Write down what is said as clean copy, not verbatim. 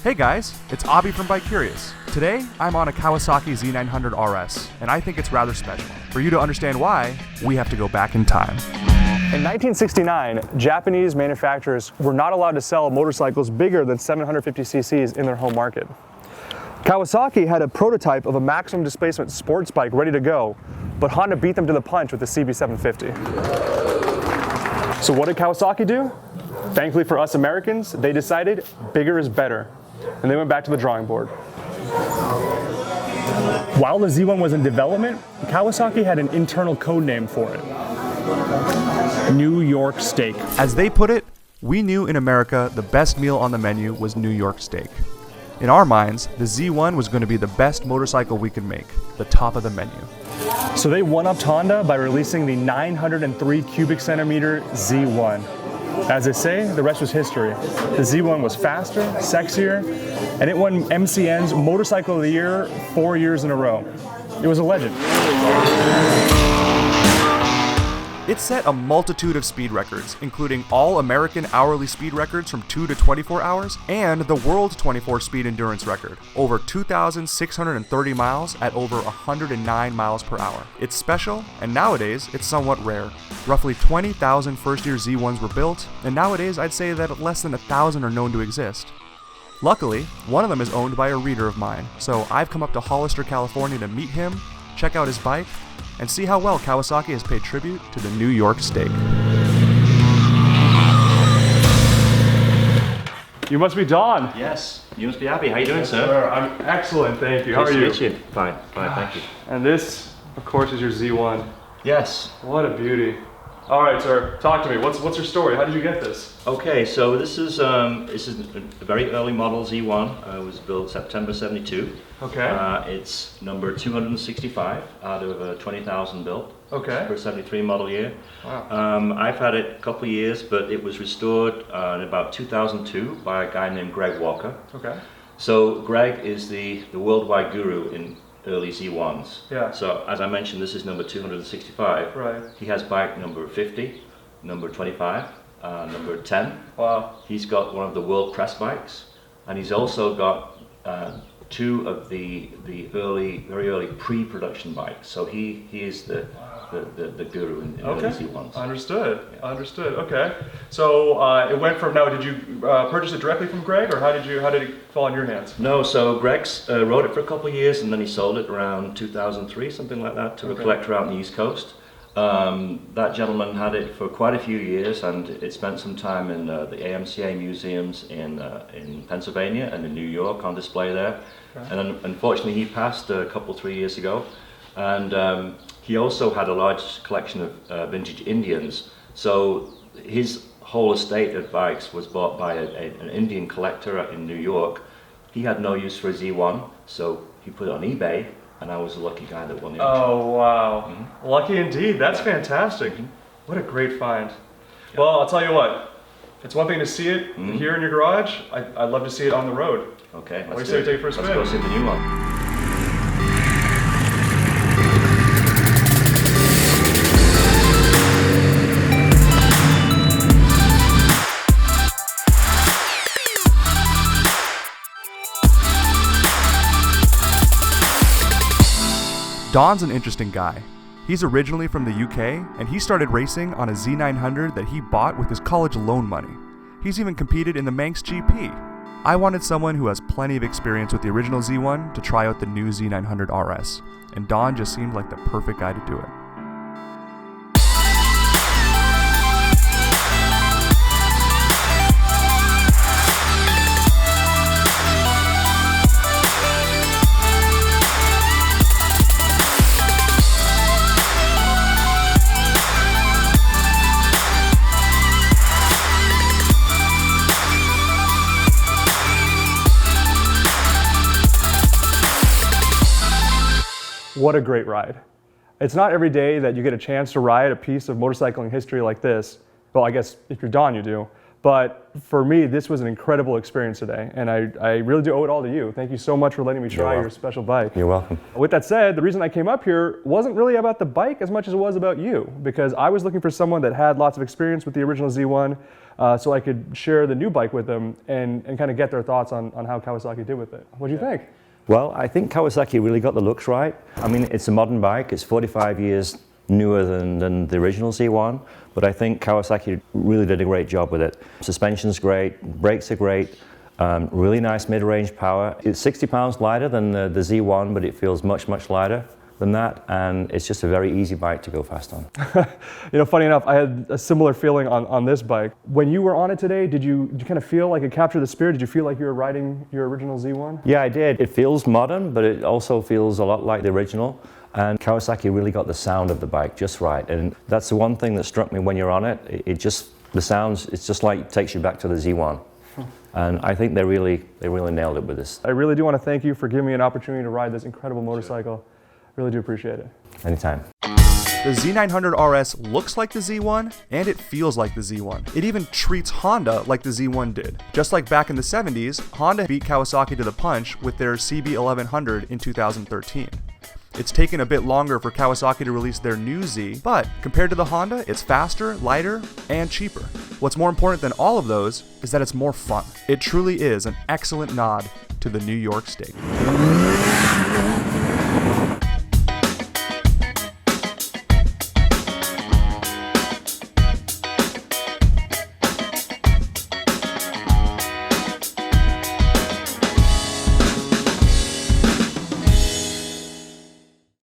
Hey guys, it's Abhi from Bike-urious. Today, I'm on a Kawasaki Z900RS, and I think it's rather special. For you to understand why, we have to go back in time. In 1969, Japanese manufacturers were not allowed to sell motorcycles bigger than 750 cc's in their home market. Kawasaki had a prototype of a maximum displacement sports bike ready to go, but Honda beat them to the punch with the CB750. So what did Kawasaki do? Thankfully for us Americans, they decided bigger is better, and they went back to the drawing board. While the Z1 was in development, Kawasaki had an internal code name for it: New York Steak. As they put it, we knew in America the best meal on the menu was New York Steak. In our minds, the Z1 was going to be the best motorcycle we could make, the top of the menu. So they one-upped Honda by releasing the 903 cubic centimeter Z1. As they say, the rest was history. The Z1 was faster, sexier, and it won MCN's Motorcycle of the Year 4 years in a row. It was a legend. It set a multitude of speed records, including all American hourly speed records from 2 to 24 hours, and the world 24 speed endurance record, over 2,630 miles at over 109 miles per hour. It's special, and nowadays, it's somewhat rare. Roughly 20,000 first-year Z1s were built, and nowadays I'd say that less than 1,000 are known to exist. Luckily, one of them is owned by a reader of mine, so I've come up to Hollister, California to meet him, check out his bike, and see how well Kawasaki has paid tribute to the New York Steak. You must be Don. Yes, you must be Abhi. How are you doing, sir? I'm excellent, thank you. How are you? Nice to meet you. Fine, thank you. And this, of course, is your Z1. Yes. What a beauty. All right, sir, talk to me. What's your story? How did you get this? Okay, so this is a very early model Z1. It was built September 72. Okay. It's number 265 out of 20,000 built. Okay. For a 73 model year. Wow. I've had it a couple of years, but it was restored in about 2002 by a guy named Greg Walker. Okay. So Greg is the worldwide guru in early Z1s. Yeah. So as I mentioned, this is number 265. Right. He has bike number 50, number 25, number 10. Wow. He's got one of the world press bikes, and he's also got two of the very early pre-production bikes. So he is the guru in early Z1s. Understood. Yeah. Understood. Okay. So it went from now. Did you purchase it directly from Greg, or how did it fall in your hands? No. So Greg's rode it for a couple of years, and then he sold it around 2003, something like that, to a collector out on the East Coast. That gentleman had it for quite a few years, and it spent some time in the AMCA museums in Pennsylvania and in New York on display there. Okay. And then, unfortunately, he passed a couple, 3 years ago. And he also had a large collection of vintage Indians. So his whole estate of bikes was bought by an Indian collector in New York. He had no use for a Z1, so he put it on eBay, and I was the lucky guy that won the auction. Oh, wow. Mm-hmm. Lucky indeed. That's fantastic. Mm-hmm. What a great find. Yeah. Well, I'll tell you what. It's one thing to see it here in your garage. I'd love to see it on the road. Okay, let's take it for a spin. Let's go see the new one. Don's an interesting guy. He's originally from the UK, and he started racing on a Z900 that he bought with his college loan money. He's even competed in the Manx GP. I wanted someone who has plenty of experience with the original Z1 to try out the new Z900RS, and Don just seemed like the perfect guy to do it. What a great ride. It's not every day that you get a chance to ride a piece of motorcycling history like this. Well, I guess if you're Don, you do. But for me, this was an incredible experience today, and I really do owe it all to you. Thank you so much for letting me try your special bike. You're welcome. With that said, the reason I came up here wasn't really about the bike as much as it was about you, because I was looking for someone that had lots of experience with the original Z1, so I could share the new bike with them and kind of get their thoughts on how Kawasaki did with it. What do you think? Well, I think Kawasaki really got the looks right. I mean, it's a modern bike. It's 45 years newer than the original Z1, but I think Kawasaki really did a great job with it. Suspension's great, brakes are great, really nice mid-range power. It's 60 pounds lighter than the Z1, but it feels much, much lighter than that, and it's just a very easy bike to go fast on. You know, funny enough, I had a similar feeling on this bike. When you were on it today, did you kind of feel like it captured the spirit? Did you feel like you were riding your original Z1? Yeah, I did. It feels modern, but it also feels a lot like the original. And Kawasaki really got the sound of the bike just right. And that's the one thing that struck me when you're on it. The sounds, it's just like takes you back to the Z1. And I think they really nailed it with this. I really do want to thank you for giving me an opportunity to ride this incredible motorcycle. Really do appreciate it. Anytime. The Z900RS looks like the Z1, and it feels like the Z1. It even treats Honda like the Z1 did. Just like back in the 70s, Honda beat Kawasaki to the punch with their CB1100 in 2013. It's taken a bit longer for Kawasaki to release their new Z, but compared to the Honda, it's faster, lighter, and cheaper. What's more important than all of those is that it's more fun. It truly is an excellent nod to the New York State.